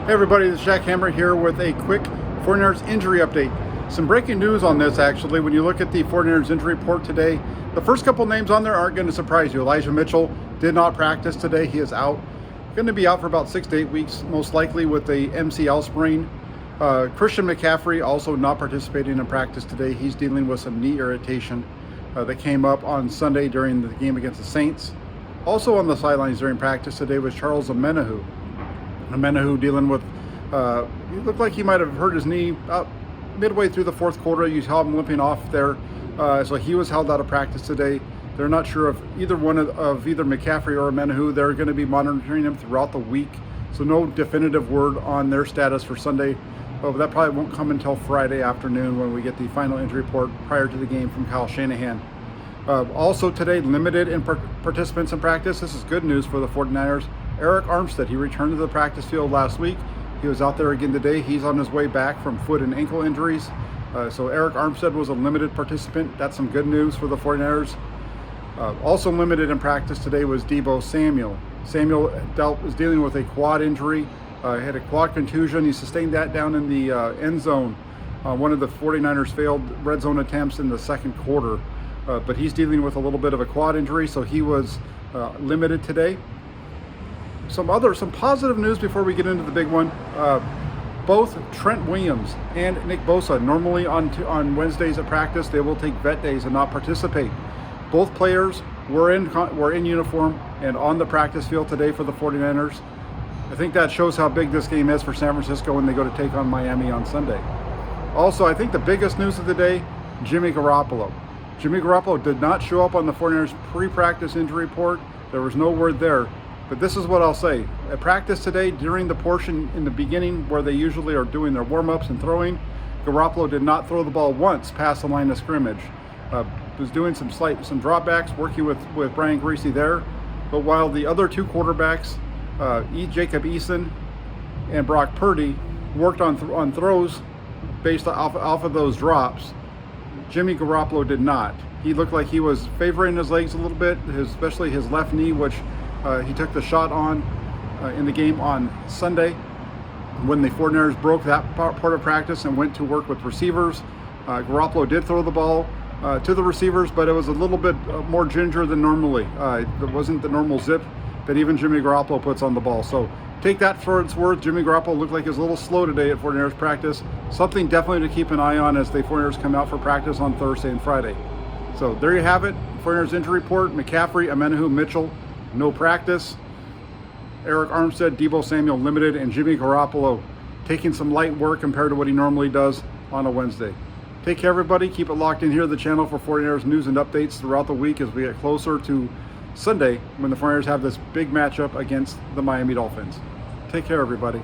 Hey everybody, this is Jack Hammer here with a quick 49ers injury update. Some breaking news on this actually. When you look at the 49ers injury report today, the first couple names on there aren't going to surprise you. Elijah Mitchell did not practice today. He is out. Going to be out for about 6 to 8 weeks, most likely with a MCL sprain. Christian McCaffrey also not participating in practice today. He's dealing with some knee irritation that came up on Sunday during the game against the Saints. Also on the sidelines during practice today was Charles Omenihu. Omenihu dealing with, he looked like he might have hurt his knee about midway through the fourth quarter. You saw him limping off there. So he was held out of practice today. They're not sure of either one of either McCaffrey or Omenihu. They're going to be monitoring him throughout the week. So no definitive word on their status for Sunday. But that probably won't come until Friday afternoon when we get the final injury report prior to the game from Kyle Shanahan. Also today, limited in participants in practice. This is good news for the 49ers. Arik Armstead, he returned to the practice field last week. He was out there again today. He's on his way back from foot and ankle injuries. So Arik Armstead was a limited participant. That's some good news for the 49ers. Also limited in practice today was Deebo Samuel. Samuel was dealing with a quad injury. He had a quad contusion. He sustained that down in the end zone. One of the 49ers failed red zone attempts in the second quarter. But he's dealing with a little bit of a quad injury, so he was limited today. Some positive news before we get into the big one. Both Trent Williams and Nick Bosa, normally on Wednesdays at practice, they will take vet days and not participate. Both players were in uniform and on the practice field today for the 49ers. I think that shows how big this game is for San Francisco when they go to take on Miami on Sunday. Also, I think the biggest news of the day, Jimmy Garoppolo. Jimmy Garoppolo did not show up on the 49ers pre-practice injury report. There was no word there. But this is what I'll say. At practice today, during the portion in the beginning where they usually are doing their warm-ups and throwing, Garoppolo did not throw the ball once past the line of scrimmage. Was doing some dropbacks, working with Brian Griese there. But while the other two quarterbacks, Jacob Eason and Brock Purdy, worked on throws based off of those drops, Jimmy Garoppolo did not. He looked like he was favoring his legs a little bit, especially his left knee, which he took the shot on in the game on Sunday when the 49ers broke that part of practice and went to work with receivers. Garoppolo did throw the ball to the receivers, but it was a little bit more ginger than normally. It wasn't the normal zip that even Jimmy Garoppolo puts on the ball. So take that for its worth. Jimmy Garoppolo looked like he was a little slow today at 49ers practice. Something definitely to keep an eye on as the 49ers come out for practice on Thursday and Friday. So there you have it. 49ers injury report. McCaffrey, Omenihu, Mitchell, no practice. Arik Armstead, Deebo Samuel limited, and Jimmy Garoppolo taking some light work compared to what he normally does on a Wednesday. Take care, everybody. Keep it locked in here to the channel for 49ers news and updates throughout the week as we get closer to Sunday when the 49ers have this big matchup against the Miami Dolphins. Take care, everybody.